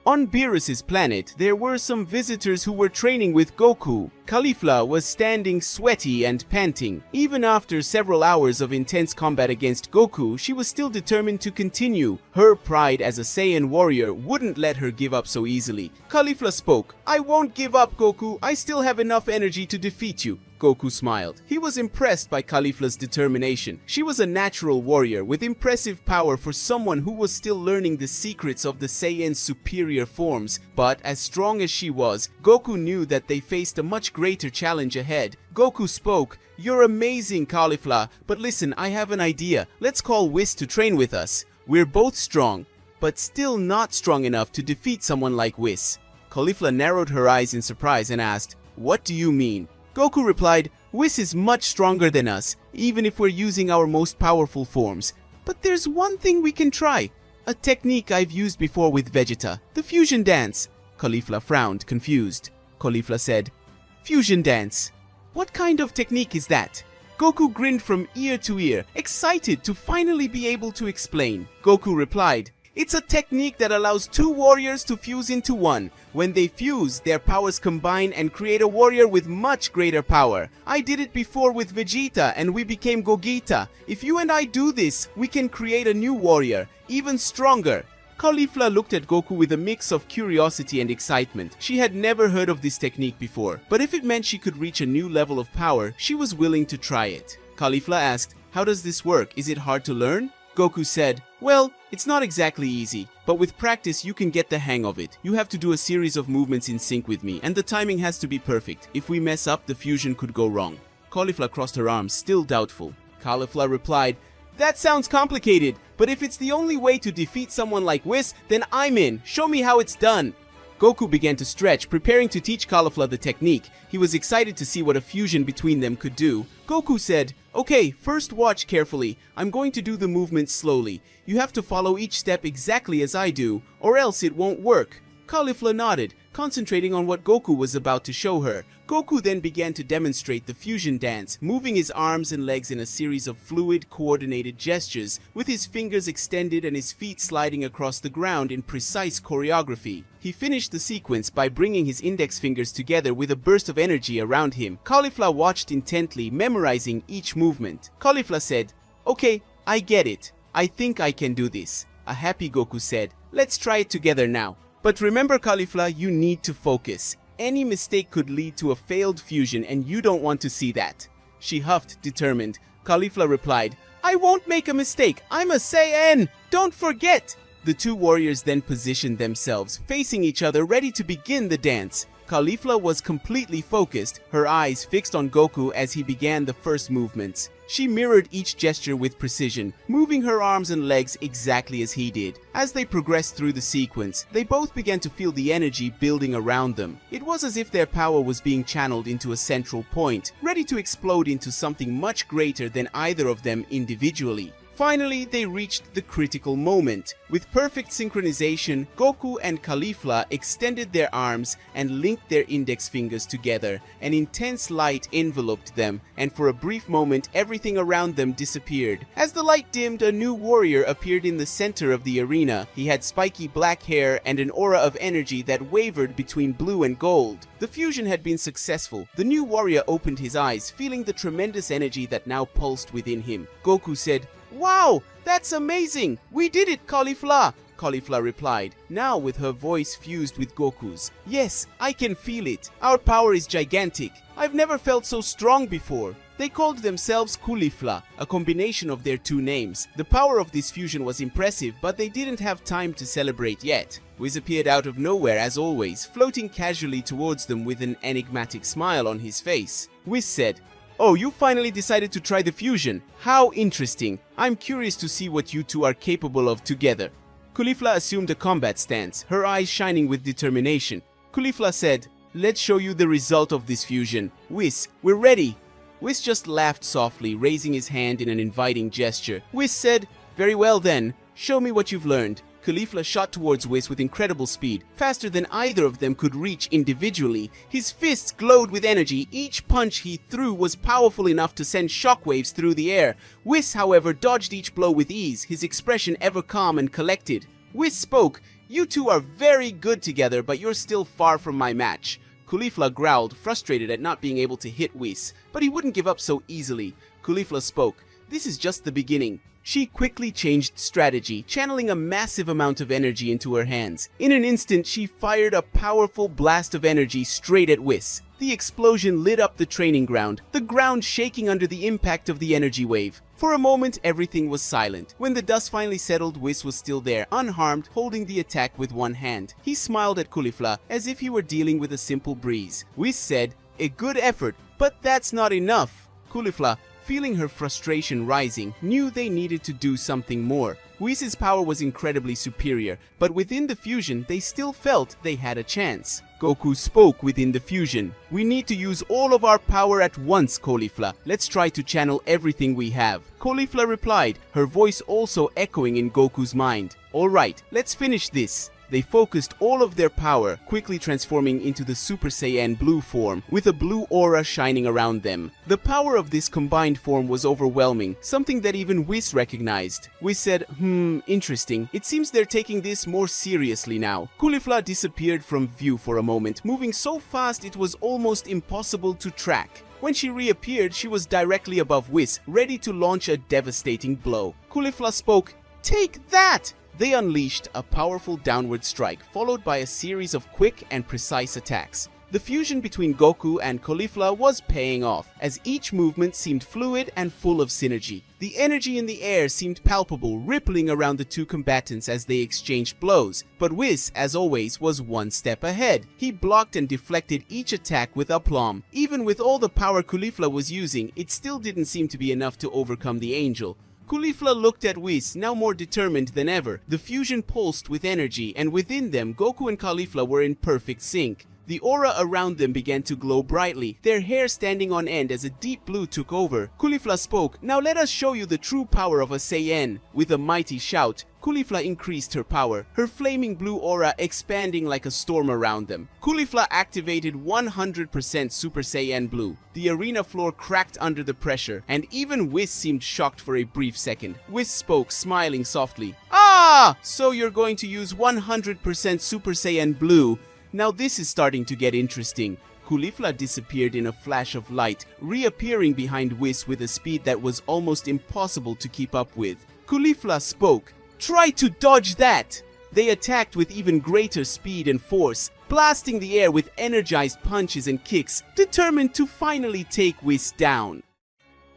On Beerus's planet, there were some visitors who were training with Goku. Kulifla was standing sweaty and panting. Even after several hours of intense combat against Goku, she was still determined to continue. Her pride as a Saiyan warrior wouldn't let her give up so easily. Kulifla spoke, "I won't give up, Goku. I still have enough energy to defeat you." Goku smiled. He was impressed by Caulifla's determination. She was a natural warrior with impressive power for someone who was still learning the secrets of the Saiyan's superior forms. But as strong as she was, Goku knew that they faced a much greater challenge ahead. Goku spoke, "You're amazing, Caulifla, but listen, I have an idea. Let's call Whis to train with us. We're both strong, but still not strong enough to defeat someone like Whis." Caulifla narrowed her eyes in surprise and asked, "What do you mean?" Goku replied, "Whis is much stronger than us, even if we're using our most powerful forms. But there's one thing we can try. A technique I've used before with Vegeta, the fusion dance." Kulifla frowned, confused. Kulifla said, "Fusion dance? What kind of technique is that?" Goku grinned from ear to ear, excited to finally be able to explain. Goku replied, "It's a technique that allows two warriors to fuse into one. When they fuse, their powers combine and create a warrior with much greater power. I did it before with Vegeta and we became Gogeta. If you and I do this, we can create a new warrior, even stronger." Caulifla looked at Goku with a mix of curiosity and excitement. She had never heard of this technique before, but if it meant she could reach a new level of power, she was willing to try it. Caulifla asked, "How does this work? Is it hard to learn?" Goku said, "Well, it's not exactly easy, but with practice you can get the hang of it. You have to do a series of movements in sync with me, and the timing has to be perfect. If we mess up, the fusion could go wrong." Caulifla crossed her arms, still doubtful. Caulifla replied, "That sounds complicated, but if it's the only way to defeat someone like Whis, then I'm in. Show me how it's done." Goku began to stretch, preparing to teach Caulifla the technique. He was excited to see what a fusion between them could do. Goku said, "Okay, first watch carefully. I'm going to do the movement slowly. You have to follow each step exactly as I do, or else it won't work." Caulifla nodded, concentrating on what Goku was about to show her. Goku then began to demonstrate the fusion dance, moving his arms and legs in a series of fluid, coordinated gestures, with his fingers extended and his feet sliding across the ground in precise choreography. He finished the sequence by bringing his index fingers together with a burst of energy around him. Caulifla watched intently, memorizing each movement. Caulifla said, "Okay, I get it. I think I can do this." A happy Goku said, "Let's try it together now. But remember, Caulifla, you need to focus. Any mistake could lead to a failed fusion and you don't want to see that." She huffed, determined. Caulifla replied, "I won't make a mistake. I'm a Saiyan. Don't forget." The two warriors then positioned themselves, facing each other, ready to begin the dance. Caulifla was completely focused, her eyes fixed on Goku as he began the first movements. She mirrored each gesture with precision, moving her arms and legs exactly as he did. As they progressed through the sequence, they both began to feel the energy building around them. It was as if their power was being channeled into a central point, ready to explode into something much greater than either of them individually. Finally, they reached the critical moment. With perfect synchronization, Goku and Caulifla extended their arms and linked their index fingers together. An intense light enveloped them, and for a brief moment everything around them disappeared. As the light dimmed, a new warrior appeared in the center of the arena. He had spiky black hair and an aura of energy that wavered between blue and gold. The fusion had been successful. The new warrior opened his eyes, feeling the tremendous energy that now pulsed within him. Goku said, "Wow, that's amazing! We did it, Caulifla!" Caulifla replied, now with her voice fused with Goku's. "Yes, I can feel it. Our power is gigantic. I've never felt so strong before." They called themselves Kulifla, a combination of their two names. The power of this fusion was impressive, but they didn't have time to celebrate yet. Whis appeared out of nowhere as always, floating casually towards them with an enigmatic smile on his face. Whis said, "Oh, you finally decided to try the fusion. How interesting. I'm curious to see what you two are capable of together." Kulifla assumed a combat stance, her eyes shining with determination. Kulifla said, "Let's show you the result of this fusion. Whis, we're ready." Whis just laughed softly, raising his hand in an inviting gesture. Whis said, "Very well then. Show me what you've learned." Kulifla shot towards Whis with incredible speed, faster than either of them could reach individually. His fists glowed with energy. Each punch he threw was powerful enough to send shockwaves through the air. Whis, however, dodged each blow with ease, his expression ever calm and collected. Whis spoke, You two are very good together, but you're still far from my match. Kulifla growled, frustrated at not being able to hit Whis, but he wouldn't give up so easily. Kulifla spoke. This is just the beginning. She quickly changed strategy, channeling a massive amount of energy into her hands. In an instant, she fired a powerful blast of energy straight at Whis. The explosion lit up the training ground, the ground shaking under the impact of the energy wave. For a moment, everything was silent. When the dust finally settled, Whis was still there, unharmed, holding the attack with one hand. He smiled at Kulifla as if he were dealing with a simple breeze. Whis said, "A good effort, but that's not enough." Kulifla, feeling her frustration rising, knew they needed to do something more. Whis' power was incredibly superior, but within the fusion, they still felt they had a chance. Goku spoke within the fusion. "We need to use all of our power at once, Koulifla. Let's try to channel everything we have." Koulifla replied, her voice also echoing in Goku's mind. "All right, let's finish this." They focused all of their power, quickly transforming into the Super Saiyan blue form, with a blue aura shining around them. The power of this combined form was overwhelming, something that even Whis recognized. Whis said, interesting. It seems they're taking this more seriously now." Kulifla disappeared from view for a moment, moving so fast it was almost impossible to track. When she reappeared, she was directly above Whis, ready to launch a devastating blow. Kulifla spoke, "Take that!" They unleashed a powerful downward strike, followed by a series of quick and precise attacks. The fusion between Goku and Kulifla was paying off, as each movement seemed fluid and full of synergy. The energy in the air seemed palpable, rippling around the two combatants as they exchanged blows. But Whis, as always, was one step ahead. He blocked and deflected each attack with aplomb. Even with all the power Kulifla was using, it still didn't seem to be enough to overcome the angel. Kulifla looked at Whis, now more determined than ever. The fusion pulsed with energy, and within them, Goku and Caulifla were in perfect sync. The aura around them began to glow brightly, their hair standing on end as a deep blue took over. Kulifla spoke, "Now let us show you the true power of a Saiyan." With a mighty shout, Kulifla increased her power, her flaming blue aura expanding like a storm around them. Kulifla activated 100% Super Saiyan Blue. The arena floor cracked under the pressure, and even Whis seemed shocked for a brief second. Whis spoke, smiling softly. "Ah! So you're going to use 100% Super Saiyan Blue. Now this is starting to get interesting." Kulifla disappeared in a flash of light, reappearing behind Whis with a speed that was almost impossible to keep up with. Kulifla spoke, "Try to dodge that!" They attacked with even greater speed and force, blasting the air with energized punches and kicks, determined to finally take Whis down.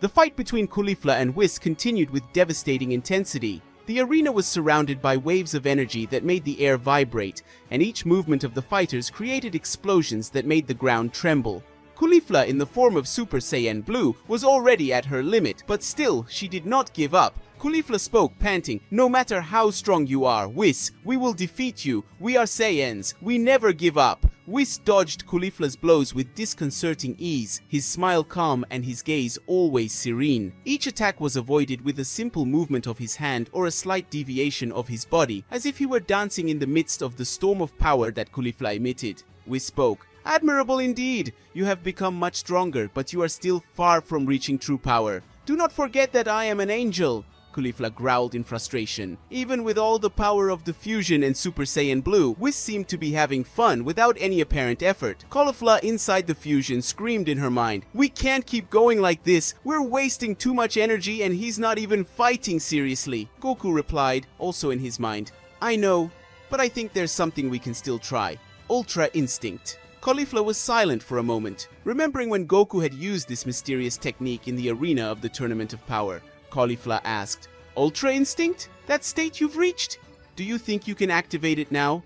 The fight between Kulifla and Whis continued with devastating intensity. The arena was surrounded by waves of energy that made the air vibrate, and each movement of the fighters created explosions that made the ground tremble. Kulifla, in the form of Super Saiyan Blue, was already at her limit, but still, she did not give up. Kulifla spoke, panting, "No matter how strong you are, Whis, we will defeat you. We are Saiyans. We never give up." Whis dodged Kulifla's blows with disconcerting ease, his smile calm and his gaze always serene. Each attack was avoided with a simple movement of his hand or a slight deviation of his body, as if he were dancing in the midst of the storm of power that Kulifla emitted. Whis spoke, "Admirable indeed. You have become much stronger, but you are still far from reaching true power. Do not forget that I am an angel." Kulifla growled in frustration. Even with all the power of the fusion and Super Saiyan Blue, Whis seemed to be having fun without any apparent effort. Caulifla inside the fusion screamed in her mind, "We can't keep going like this. We're wasting too much energy and he's not even fighting seriously." Goku replied, also in his mind, "I know, but I think there's something we can still try. Ultra Instinct." Caulifla was silent for a moment, remembering when Goku had used this mysterious technique in the arena of the Tournament of Power. Caulifla asked, "Ultra Instinct? That state you've reached? Do you think you can activate it now?"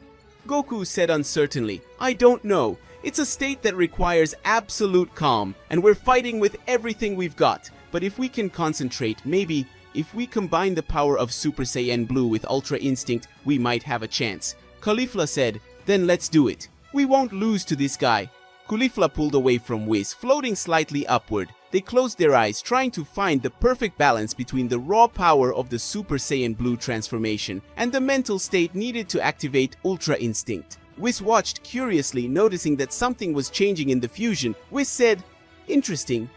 Goku said uncertainly, "I don't know. It's a state that requires absolute calm, and we're fighting with everything we've got. But if we can concentrate, maybe, if we combine the power of Super Saiyan Blue with Ultra Instinct, we might have a chance." Caulifla said, "Then let's do it. We won't lose to this guy." Kulifla pulled away from Whis, floating slightly upward. They closed their eyes, trying to find the perfect balance between the raw power of the Super Saiyan Blue transformation and the mental state needed to activate Ultra Instinct. Whis watched curiously, noticing that something was changing in the fusion. Whis said, "Interesting.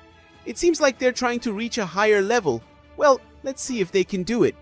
It seems like they're trying to reach a higher level. Well, let's see if they can do it."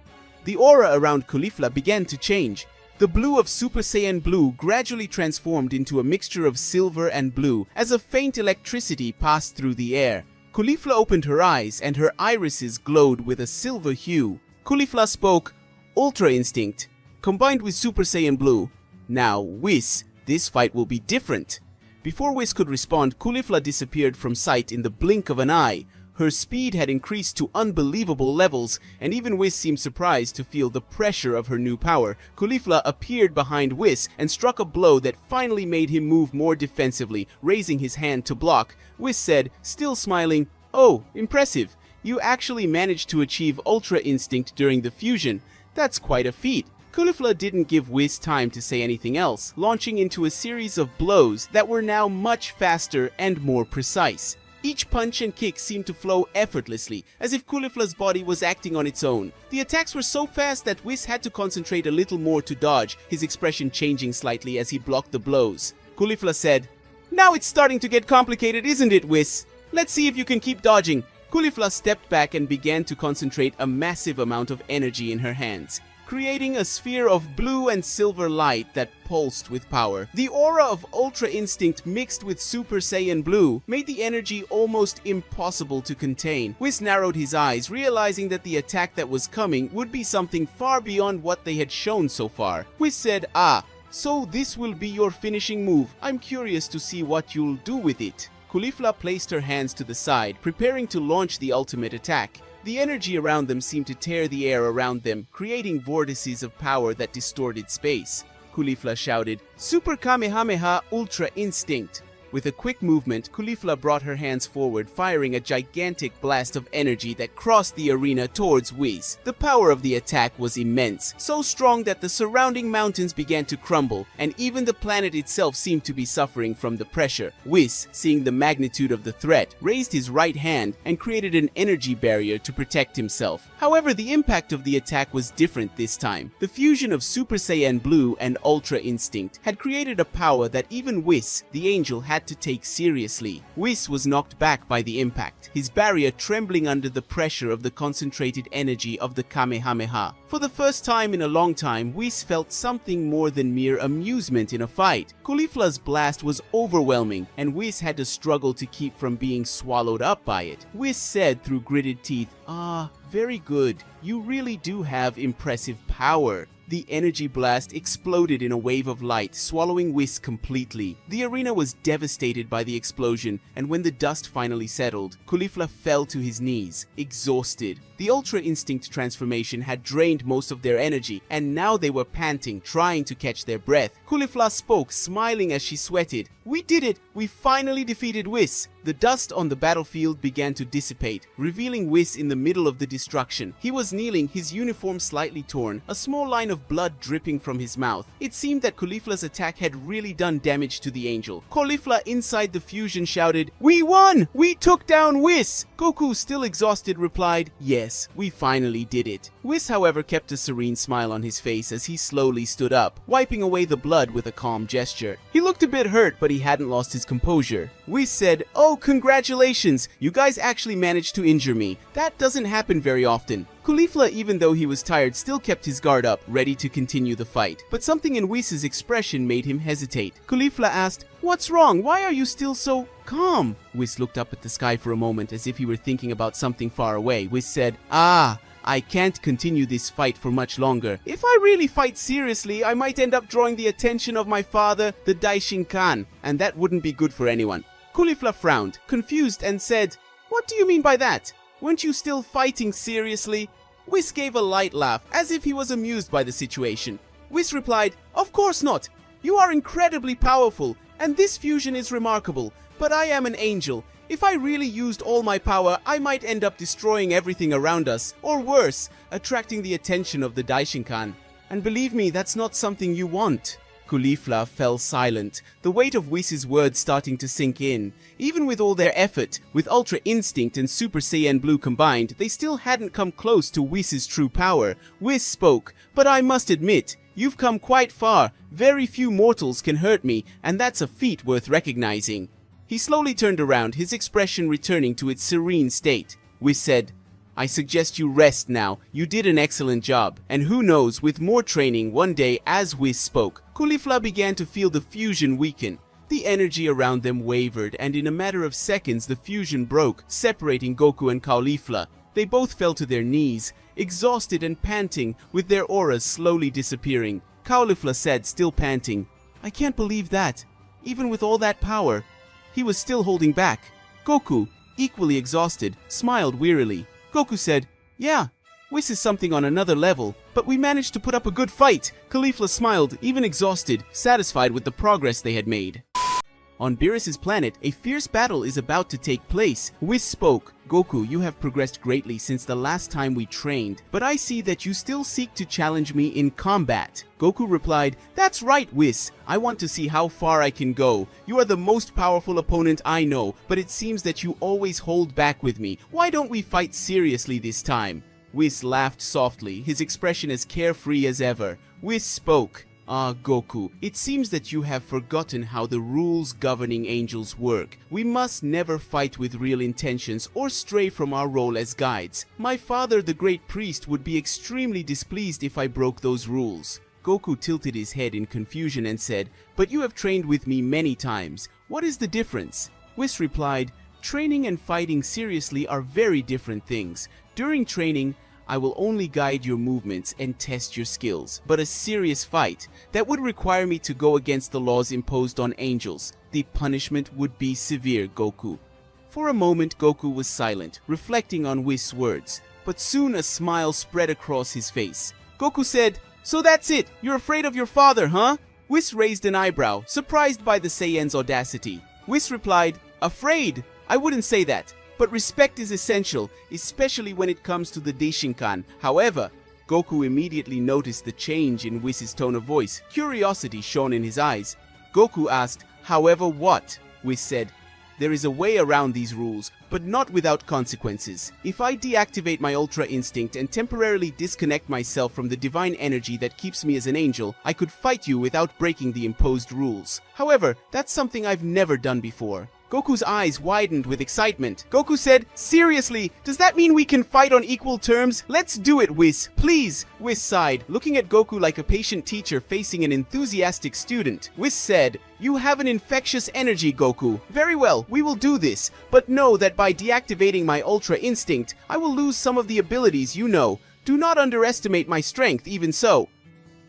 The aura around Kulifla began to change. The blue of Super Saiyan Blue gradually transformed into a mixture of silver and blue as a faint electricity passed through the air. Kulifla opened her eyes and her irises glowed with a silver hue. Kulifla spoke, "Ultra Instinct, combined with Super Saiyan Blue. Now, Whis, this fight will be different." Before Whis could respond, Kulifla disappeared from sight in the blink of an eye. Her speed had increased to unbelievable levels, and even Whis seemed surprised to feel the pressure of her new power. Kulifla appeared behind Whis and struck a blow that finally made him move more defensively, raising his hand to block. Whis said, still smiling, "Oh, impressive. You actually managed to achieve Ultra Instinct during the fusion. That's quite a feat." Kulifla didn't give Whis time to say anything else, launching into a series of blows that were now much faster and more precise. Each punch and kick seemed to flow effortlessly, as if Kulifla's body was acting on its own. The attacks were so fast that Whis had to concentrate a little more to dodge, his expression changing slightly as he blocked the blows. Kulifla said, "Now it's starting to get complicated, isn't it, Whis? Let's see if you can keep dodging." Kulifla stepped back and began to concentrate a massive amount of energy in her hands, creating a sphere of blue and silver light that pulsed with power. The aura of Ultra Instinct mixed with Super Saiyan Blue made the energy almost impossible to contain. Whis narrowed his eyes, realizing that the attack that was coming would be something far beyond what they had shown so far. Whis said, "So this will be your finishing move. I'm curious to see what you'll do with it." Kulifla placed her hands to the side, preparing to launch the ultimate attack. The energy around them seemed to tear the air around them, creating vortices of power that distorted space. Kulifla shouted, "Super Kamehameha Ultra Instinct!" With a quick movement, Kulifla brought her hands forward, firing a gigantic blast of energy that crossed the arena towards Whis. The power of the attack was immense, so strong that the surrounding mountains began to crumble, and even the planet itself seemed to be suffering from the pressure. Whis, seeing the magnitude of the threat, raised his right hand and created an energy barrier to protect himself. However, the impact of the attack was different this time. The fusion of Super Saiyan Blue and Ultra Instinct had created a power that even Whis, the angel, had to take seriously. Whis was knocked back by the impact, his barrier trembling under the pressure of the concentrated energy of the Kamehameha. For the first time in a long time, Whis felt something more than mere amusement in a fight. Koulifla's blast was overwhelming, and Whis had to struggle to keep from being swallowed up by it. Whis said through gritted teeth, "Very good. You really do have impressive power." The energy blast exploded in a wave of light, swallowing Whis completely. The arena was devastated by the explosion, and when the dust finally settled, Kulifla fell to his knees, exhausted. The Ultra Instinct transformation had drained most of their energy, and now they were panting, trying to catch their breath. Kulifla spoke, smiling as she sweated. "We did it! We finally defeated Whis!" The dust on the battlefield began to dissipate, revealing Whis in the middle of the destruction. He was kneeling, his uniform slightly torn, a small line of blood dripping from his mouth. It seemed that Kulifla's attack had really done damage to the angel. Koulifla inside the fusion shouted, "We won! We took down Whis!" Goku, still exhausted, replied, "Yes, we finally did it." Whis, however, kept a serene smile on his face as he slowly stood up, wiping away the blood with a calm gesture. He looked a bit hurt, but he hadn't lost his composure. Whis said, "Oh, congratulations! You guys actually managed to injure me. That doesn't happen very often." Kulifla, even though he was tired, still kept his guard up, ready to continue the fight. But something in Whis' expression made him hesitate. Kulifla asked, "What's wrong? Why are you still so calm?" Whis looked up at the sky for a moment as if he were thinking about something far away. Whis said, I can't continue this fight for much longer. If I really fight seriously, I might end up drawing the attention of my father, the Daishin Khan, and that wouldn't be good for anyone." Kulifla frowned, confused, and said, "What do you mean by that? Weren't you still fighting seriously?" Whis gave a light laugh, as if he was amused by the situation. Whis replied, "Of course not. You are incredibly powerful, and this fusion is remarkable, but I am an angel. If I really used all my power, I might end up destroying everything around us, or worse, attracting the attention of the Daishinkan. And believe me, that's not something you want." Kulifla fell silent, the weight of Whis' words starting to sink in. Even with all their effort, with Ultra Instinct and Super Saiyan Blue combined, they still hadn't come close to Whis' true power. Whis spoke, "But I must admit, you've come quite far. Very few mortals can hurt me, and that's a feat worth recognizing." He slowly turned around, his expression returning to its serene state. Whis said, I suggest you rest now. You did an excellent job. And who knows, with more training, one day, as Whis spoke, Kulifla began to feel the fusion weaken. The energy around them wavered, and in a matter of seconds the fusion broke, separating Goku and Caulifla. They both fell to their knees, exhausted and panting, with their auras slowly disappearing. Caulifla said, still panting, "I can't believe that. Even with all that power, he was still holding back." Goku, equally exhausted, smiled wearily. Goku said, "Yeah, Whis is something on another level, but we managed to put up a good fight." Kulifla smiled, even exhausted, satisfied with the progress they had made. On Beerus' planet, a fierce battle is about to take place. Whis spoke, "Goku, you have progressed greatly since the last time we trained, but I see that you still seek to challenge me in combat." Goku replied, "That's right, Whis. I want to see how far I can go. You are the most powerful opponent I know, but it seems that you always hold back with me. Why don't we fight seriously this time?" Whis laughed softly, his expression as carefree as ever. Whis spoke, "Ah, Goku, it seems that you have forgotten how the rules governing angels work. We must never fight with real intentions or stray from our role as guides. My father, the great priest, would be extremely displeased if I broke those rules." Goku tilted his head in confusion and said, "But you have trained with me many times. What is the difference?" Whis replied, "Training and fighting seriously are very different things. During training, I will only guide your movements and test your skills. But a serious fight, that would require me to go against the laws imposed on angels. The punishment would be severe, Goku." For a moment, Goku was silent, reflecting on Whis' words. But soon a smile spread across his face. Goku said, "So that's it? You're afraid of your father, huh?" Whis raised an eyebrow, surprised by the Saiyan's audacity. Whis replied, "Afraid? I wouldn't say that. But respect is essential, especially when it comes to the Daishinkan. However," Goku immediately noticed the change in Whis' tone of voice. Curiosity shone in his eyes. Goku asked, "However what?" Whis said, "There is a way around these rules, but not without consequences. If I deactivate my Ultra Instinct and temporarily disconnect myself from the divine energy that keeps me as an angel, I could fight you without breaking the imposed rules. However, that's something I've never done before." Goku's eyes widened with excitement. Goku said, "Seriously, does that mean we can fight on equal terms? Let's do it, Whis, please." Whis sighed, looking at Goku like a patient teacher facing an enthusiastic student. Whis said, "You have an infectious energy, Goku. Very well, we will do this. But know that by deactivating my Ultra Instinct, I will lose some of the abilities you know. Do not underestimate my strength, even so."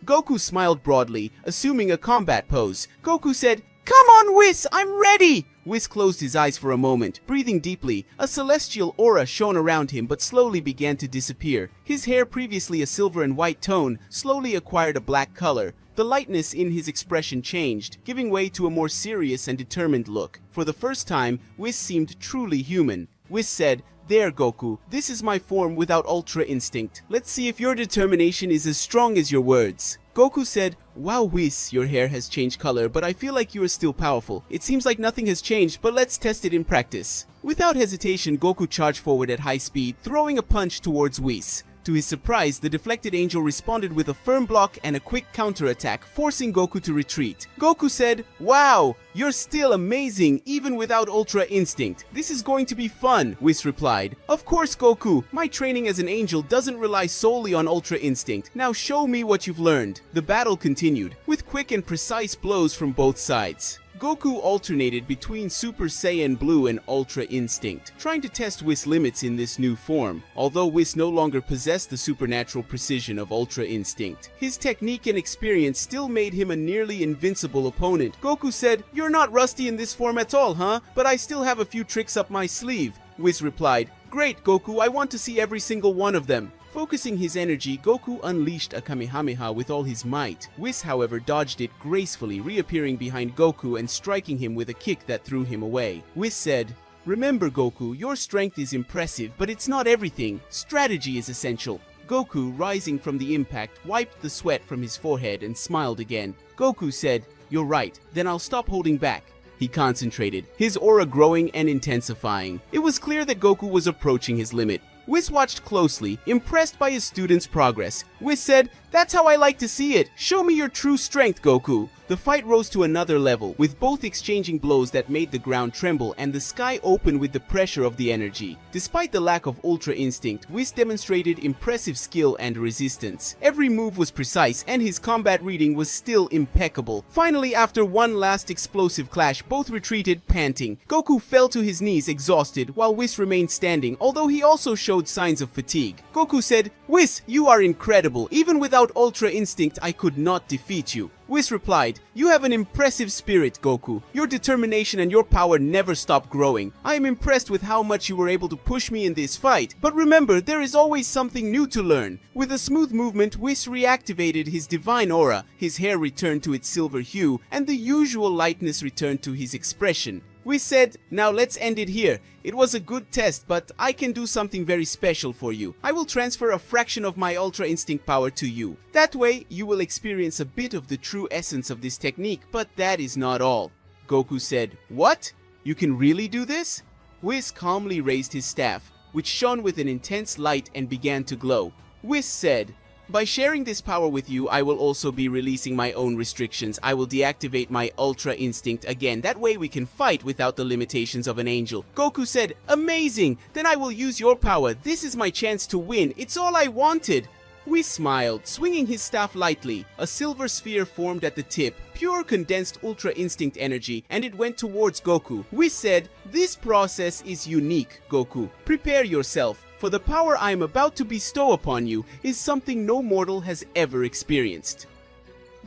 Goku smiled broadly, assuming a combat pose. Goku said, "Come on, Whis, I'm ready!" Whis closed his eyes for a moment, breathing deeply. A celestial aura shone around him but slowly began to disappear. His hair, previously a silver and white tone, slowly acquired a black color. The lightness in his expression changed, giving way to a more serious and determined look. For the first time, Whis seemed truly human. Whis said, "There, Goku, this is my form without Ultra Instinct. Let's see if your determination is as strong as your words." Goku said, "Wow, Whis, your hair has changed color, but I feel like you are still powerful. It seems like nothing has changed, but let's test it in practice." Without hesitation, Goku charged forward at high speed, throwing a punch towards Whis. To his surprise, the deflected angel responded with a firm block and a quick counterattack, forcing Goku to retreat. Goku said, "Wow, you're still amazing, even without Ultra Instinct. This is going to be fun," Whis replied. "Of course, Goku. My training as an angel doesn't rely solely on Ultra Instinct. Now show me what you've learned." The battle continued, with quick and precise blows from both sides. Goku alternated between Super Saiyan Blue and Ultra Instinct, trying to test Whis' limits in this new form. Although Whis no longer possessed the supernatural precision of Ultra Instinct, his technique and experience still made him a nearly invincible opponent. Goku said, "You're not rusty in this form at all, huh? But I still have a few tricks up my sleeve." Whis replied, "Great, Goku, I want to see every single one of them." Focusing his energy, Goku unleashed a Kamehameha with all his might. Whis, however, dodged it gracefully, reappearing behind Goku and striking him with a kick that threw him away. Whis said, "Remember, Goku, your strength is impressive, but it's not everything. Strategy is essential." Goku, rising from the impact, wiped the sweat from his forehead and smiled again. Goku said, "You're right, then I'll stop holding back." He concentrated, his aura growing and intensifying. It was clear that Goku was approaching his limit. Whis watched closely, impressed by his student's progress. Whis said, "That's how I like to see it. Show me your true strength, Goku." The fight rose to another level, with both exchanging blows that made the ground tremble and the sky open with the pressure of the energy. Despite the lack of Ultra Instinct, Whis demonstrated impressive skill and resistance. Every move was precise and his combat reading was still impeccable. Finally, after one last explosive clash, both retreated, panting. Goku fell to his knees exhausted, while Whis remained standing, although he also showed signs of fatigue. Goku said, "Whis, you are incredible. Even without Ultra Instinct, I could not defeat you." Whis replied, "You have an impressive spirit, Goku. Your determination and your power never stop growing. I am impressed with how much you were able to push me in this fight. But remember, there is always something new to learn." With a smooth movement, Whis reactivated his divine aura. His hair returned to its silver hue, and the usual lightness returned to his expression. Whis said, "Now let's end it here. It was a good test, but I can do something very special for you. I will transfer a fraction of my Ultra Instinct power to you. That way, you will experience a bit of the true essence of this technique, but that is not all." Goku said, "What? You can really do this?" Whis calmly raised his staff, which shone with an intense light and began to glow. Whis said, "By sharing this power with you, I will also be releasing my own restrictions. I will deactivate my Ultra Instinct again. That way we can fight without the limitations of an angel." Goku said, "Amazing! Then I will use your power. This is my chance to win. It's all I wanted." Whis smiled, swinging his staff lightly. A silver sphere formed at the tip, pure condensed Ultra Instinct energy, and it went towards Goku. Whis said, "This process is unique, Goku. Prepare yourself, for the power I am about to bestow upon you is something no mortal has ever experienced."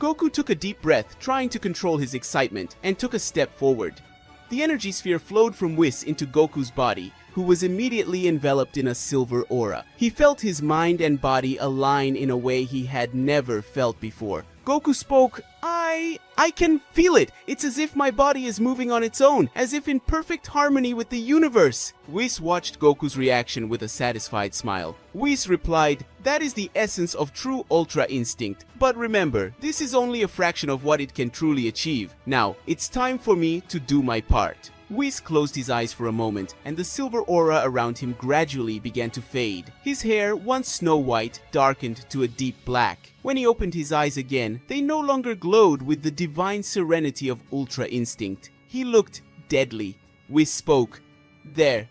Goku took a deep breath, trying to control his excitement, and took a step forward. The energy sphere flowed from Whis into Goku's body, who was immediately enveloped in a silver aura. He felt his mind and body align in a way he had never felt before. Goku spoke, I can feel it. It's as if my body is moving on its own, as if in perfect harmony with the universe." Whis watched Goku's reaction with a satisfied smile. Whis replied, "That is the essence of true Ultra Instinct. But remember, this is only a fraction of what it can truly achieve. Now, it's time for me to do my part." Whis closed his eyes for a moment, and the silver aura around him gradually began to fade. His hair, once snow white, darkened to a deep black. When he opened his eyes again, they no longer glowed with the divine serenity of Ultra Instinct. He looked deadly. Whis spoke, "There.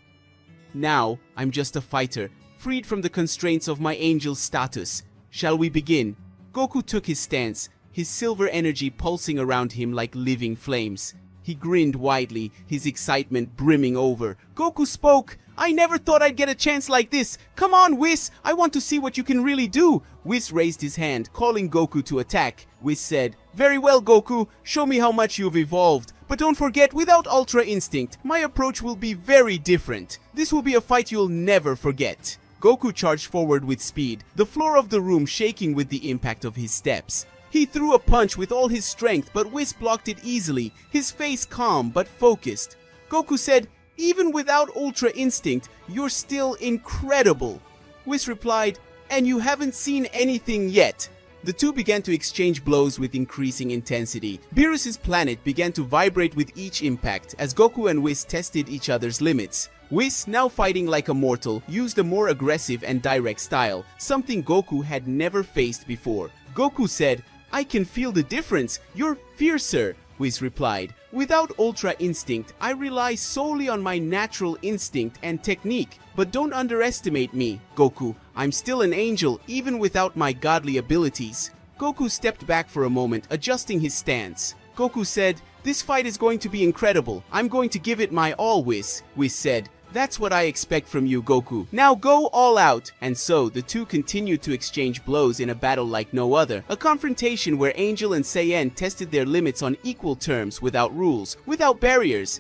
Now, I'm just a fighter, freed from the constraints of my angel status. Shall we begin?" Goku took his stance, his silver energy pulsing around him like living flames. He grinned widely, his excitement brimming over. Goku spoke, "I never thought I'd get a chance like this. Come on, Whis, I want to see what you can really do." Whis raised his hand, calling Goku to attack. Whis said, "Very well, Goku, show me how much you've evolved. But don't forget, without Ultra Instinct, my approach will be very different. This will be a fight you'll never forget." Goku charged forward with speed, the floor of the room shaking with the impact of his steps. He threw a punch with all his strength, but Whis blocked it easily, his face calm but focused. Goku said, "Even without Ultra Instinct, you're still incredible." Whis replied, "And you haven't seen anything yet." The two began to exchange blows with increasing intensity. Beerus' planet began to vibrate with each impact as Goku and Whis tested each other's limits. Whis, now fighting like a mortal, used a more aggressive and direct style, something Goku had never faced before. Goku said, "I can feel the difference. You're fiercer." Whis replied, "Without Ultra Instinct, I rely solely on my natural instinct and technique. But don't underestimate me, Goku. I'm still an angel, even without my godly abilities." Goku stepped back for a moment, adjusting his stance. Goku said, "This fight is going to be incredible. I'm going to give it my all, Whis." Whis said, "That's what I expect from you, Goku. Now go all out." And so, the two continued to exchange blows in a battle like no other. A confrontation where Angel and Saiyan tested their limits on equal terms, without rules, without barriers.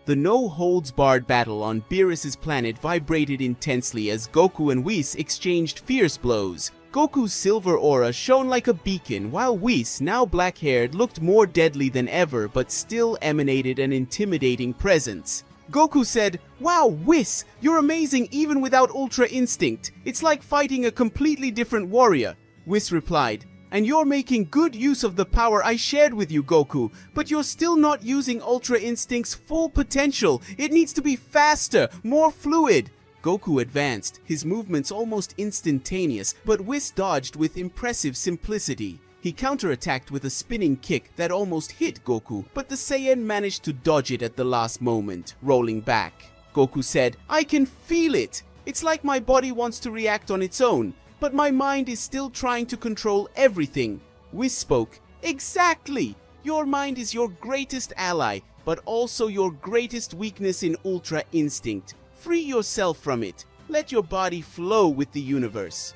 The no-holds-barred battle on Beerus' planet vibrated intensely as Goku and Whis exchanged fierce blows. Goku's silver aura shone like a beacon, while Whis, now black-haired, looked more deadly than ever but still emanated an intimidating presence. Goku said, "Wow, Whis, you're amazing even without Ultra Instinct. It's like fighting a completely different warrior." Whis replied, "And you're making good use of the power I shared with you, Goku, but you're still not using Ultra Instinct's full potential. It needs to be faster, more fluid." Goku advanced, his movements almost instantaneous, but Whis dodged with impressive simplicity. He counterattacked with a spinning kick that almost hit Goku, but the Saiyan managed to dodge it at the last moment, rolling back. Goku said, "I can feel it! It's like my body wants to react on its own, but my mind is still trying to control everything." Whis spoke, "Exactly! Your mind is your greatest ally, but also your greatest weakness in Ultra Instinct. Free yourself from it. Let your body flow with the universe."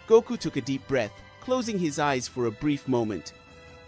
Goku took a deep breath, closing his eyes for a brief moment.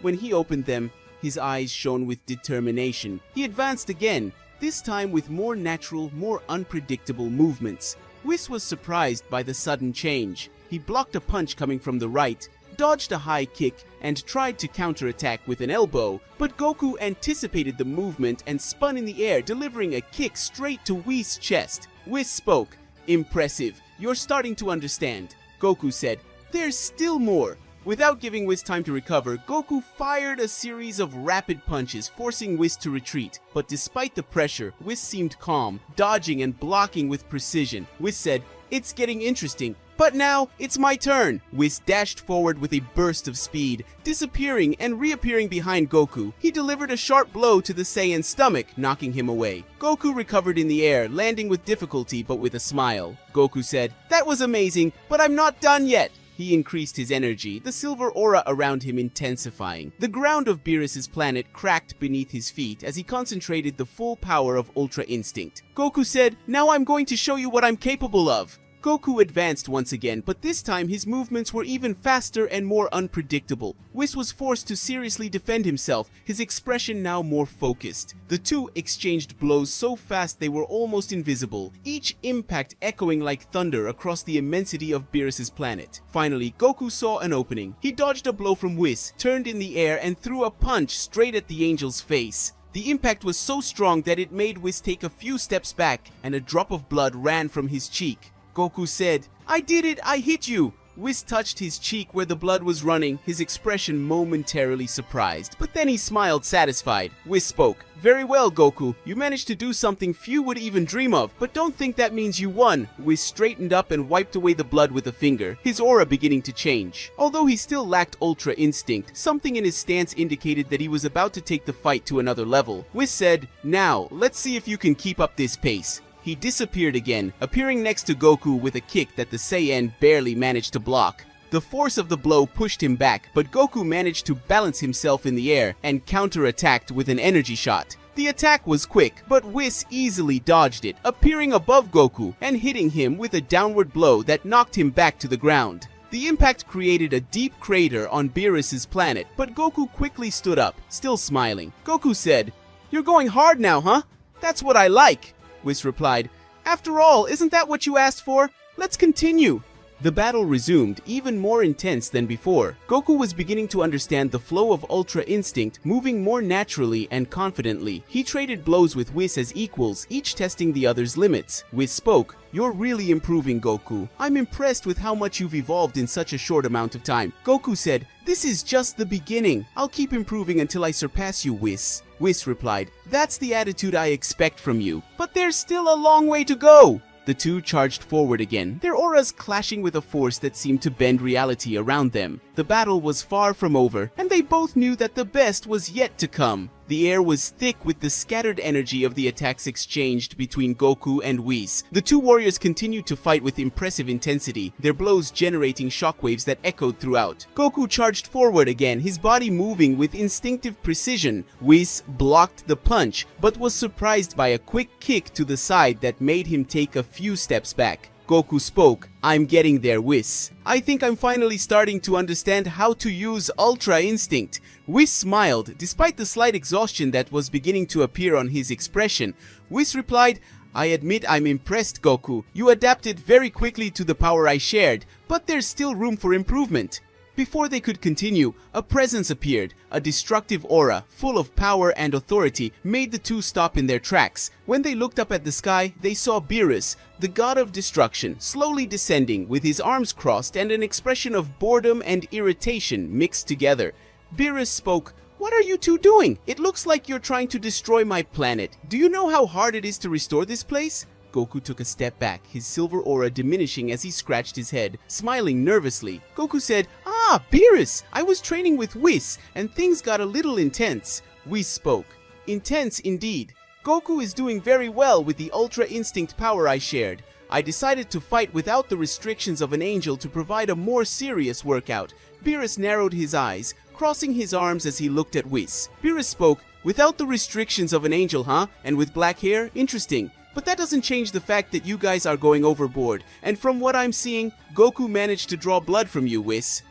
When he opened them, his eyes shone with determination. He advanced again, this time with more natural, more unpredictable movements. Whis was surprised by the sudden change. He blocked a punch coming from the right, dodged a high kick, and tried to counterattack with an elbow, but Goku anticipated the movement and spun in the air, delivering a kick straight to Whis' chest. Whis spoke, "Impressive. You're starting to understand." Goku said, "There's still more." Without giving Whis time to recover, Goku fired a series of rapid punches, forcing Whis to retreat. But despite the pressure, Whis seemed calm, dodging and blocking with precision. Whis said, "It's getting interesting. But now, it's my turn." Whis dashed forward with a burst of speed, disappearing and reappearing behind Goku. He delivered a sharp blow to the Saiyan's stomach, knocking him away. Goku recovered in the air, landing with difficulty but with a smile. Goku said, "That was amazing, but I'm not done yet." He increased his energy, the silver aura around him intensifying. The ground of Beerus' planet cracked beneath his feet as he concentrated the full power of Ultra Instinct. Goku said, "Now I'm going to show you what I'm capable of." Goku advanced once again, but this time his movements were even faster and more unpredictable. Whis was forced to seriously defend himself, his expression now more focused. The two exchanged blows so fast they were almost invisible, each impact echoing like thunder across the immensity of Beerus' planet. Finally, Goku saw an opening. He dodged a blow from Whis, turned in the air, and threw a punch straight at the angel's face. The impact was so strong that it made Whis take a few steps back, and a drop of blood ran from his cheek. Goku said, "I did it! I hit you!" Whis touched his cheek where the blood was running, his expression momentarily surprised, but then he smiled satisfied. Whis spoke, "Very well, Goku. You managed to do something few would even dream of, but don't think that means you won." Whis straightened up and wiped away the blood with a finger, his aura beginning to change. Although he still lacked Ultra Instinct, something in his stance indicated that he was about to take the fight to another level. Whis said, "Now, let's see if you can keep up this pace." He disappeared again, appearing next to Goku with a kick that the Saiyan barely managed to block. The force of the blow pushed him back, but Goku managed to balance himself in the air and counterattacked with an energy shot. The attack was quick, but Whis easily dodged it, appearing above Goku and hitting him with a downward blow that knocked him back to the ground. The impact created a deep crater on Beerus' planet, but Goku quickly stood up, still smiling. Goku said, "You're going hard now, huh? That's what I like." Whis replied, "After all, isn't that what you asked for? Let's continue." The battle resumed, even more intense than before. Goku was beginning to understand the flow of Ultra Instinct, moving more naturally and confidently. He traded blows with Whis as equals, each testing the other's limits. Whis spoke, "You're really improving, Goku. I'm impressed with how much you've evolved in such a short amount of time." Goku said, "This is just the beginning. I'll keep improving until I surpass you, Whis." Whis replied, "That's the attitude I expect from you. But there's still a long way to go." The two charged forward again, their auras clashing with a force that seemed to bend reality around them. The battle was far from over, and they both knew that the best was yet to come. The air was thick with the scattered energy of the attacks exchanged between Goku and Whis. The two warriors continued to fight with impressive intensity, their blows generating shockwaves that echoed throughout. Goku charged forward again, his body moving with instinctive precision. Whis blocked the punch, but was surprised by a quick kick to the side that made him take a few steps back. Goku spoke, "I'm getting there, Whis. I think I'm finally starting to understand how to use Ultra Instinct." Whis smiled, despite the slight exhaustion that was beginning to appear on his expression. Whis replied, "I admit I'm impressed, Goku. You adapted very quickly to the power I shared, but there's still room for improvement." Before they could continue, a presence appeared. A destructive aura, full of power and authority, made the two stop in their tracks. When they looked up at the sky, they saw Beerus, the god of destruction, slowly descending with his arms crossed and an expression of boredom and irritation mixed together. Beerus spoke, "What are you two doing? It looks like you're trying to destroy my planet. Do you know how hard it is to restore this place?" Goku took a step back, his silver aura diminishing as he scratched his head, smiling nervously. Goku said, "Ah, Beerus! I was training with Whis, and things got a little intense." Whis spoke. "Intense indeed. Goku is doing very well with the Ultra Instinct power I shared. I decided to fight without the restrictions of an angel to provide a more serious workout." Beerus narrowed his eyes, crossing his arms as he looked at Whis. Beerus spoke, "Without the restrictions of an angel, huh? And with black hair? Interesting. But that doesn't change the fact that you guys are going overboard. And from what I'm seeing, Goku managed to draw blood from you, Whis."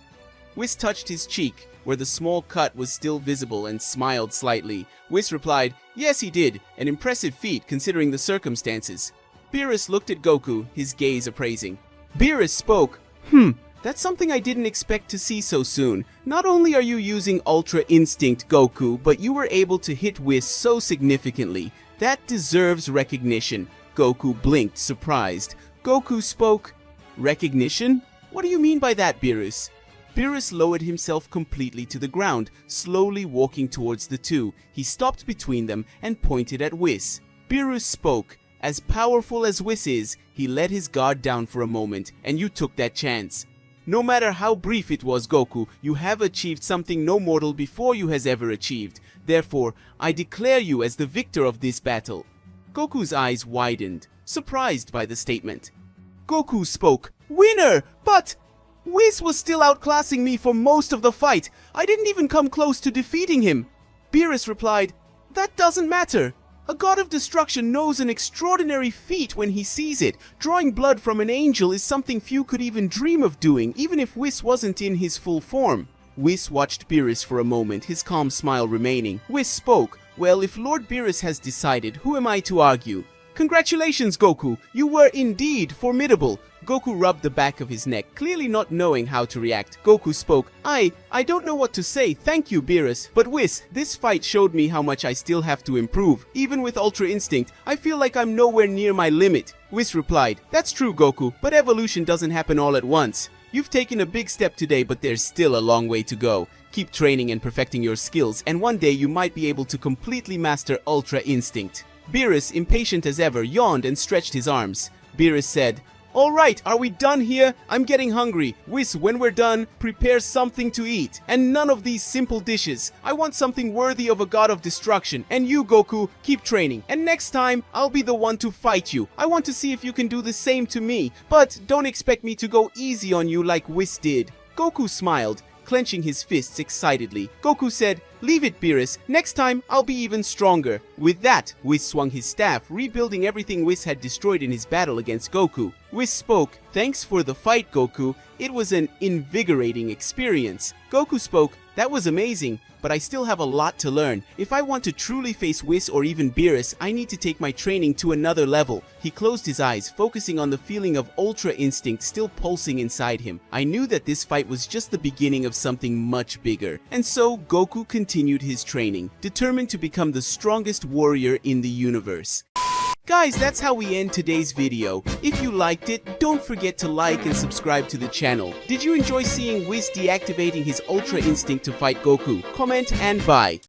Whis touched his cheek, where the small cut was still visible, and smiled slightly. Whis replied, "Yes, he did. An impressive feat considering the circumstances." Beerus looked at Goku, his gaze appraising. Beerus spoke, "That's something I didn't expect to see so soon. Not only are you using Ultra Instinct, Goku, but you were able to hit Whis so significantly. That deserves recognition." Goku blinked, surprised. Goku spoke, "Recognition? What do you mean by that, Beerus?" Beerus lowered himself completely to the ground, slowly walking towards the two. He stopped between them and pointed at Whis. Beerus spoke, "As powerful as Whis is, he let his guard down for a moment, and you took that chance. No matter how brief it was, Goku, you have achieved something no mortal before you has ever achieved. Therefore, I declare you as the victor of this battle." Goku's eyes widened, surprised by the statement. Goku spoke, "Winner! But Whis was still outclassing me for most of the fight. I didn't even come close to defeating him." Beerus replied, "That doesn't matter. A god of destruction knows an extraordinary feat when he sees it. Drawing blood from an angel is something few could even dream of doing, even if Whis wasn't in his full form." Whis watched Beerus for a moment, his calm smile remaining. Whis spoke, "Well, if Lord Beerus has decided, who am I to argue? Congratulations, Goku. You were indeed formidable." Goku rubbed the back of his neck, clearly not knowing how to react. Goku spoke, I don't know what to say. Thank you, Beerus. But Whis, this fight showed me how much I still have to improve. Even with Ultra Instinct, I feel like I'm nowhere near my limit." Whis replied, "That's true, Goku, but evolution doesn't happen all at once. You've taken a big step today, but there's still a long way to go. Keep training and perfecting your skills, and one day you might be able to completely master Ultra Instinct." Beerus, impatient as ever, yawned and stretched his arms. Beerus said, "All right, are we done here? I'm getting hungry. Whis, when we're done, prepare something to eat. And none of these simple dishes. I want something worthy of a god of destruction. And you, Goku, keep training. And next time, I'll be the one to fight you. I want to see if you can do the same to me. But don't expect me to go easy on you like Whis did." Goku smiled, clenching his fists excitedly. Goku said, "Leave it, Beerus. Next time, I'll be even stronger." With that, Whis swung his staff, rebuilding everything Whis had destroyed in his battle against Goku. Whis spoke, "Thanks for the fight, Goku. It was an invigorating experience." Goku spoke, "That was amazing, but I still have a lot to learn. If I want to truly face Whis or even Beerus, I need to take my training to another level." He closed his eyes, focusing on the feeling of Ultra Instinct still pulsing inside him. I knew that this fight was just the beginning of something much bigger. And so, Goku continued his training, determined to become the strongest warrior in the universe. Guys, that's how we end today's video. If you liked it, don't forget to like and subscribe to the channel. Did you enjoy seeing Whis deactivating his Ultra Instinct to fight Goku? Comment and bye.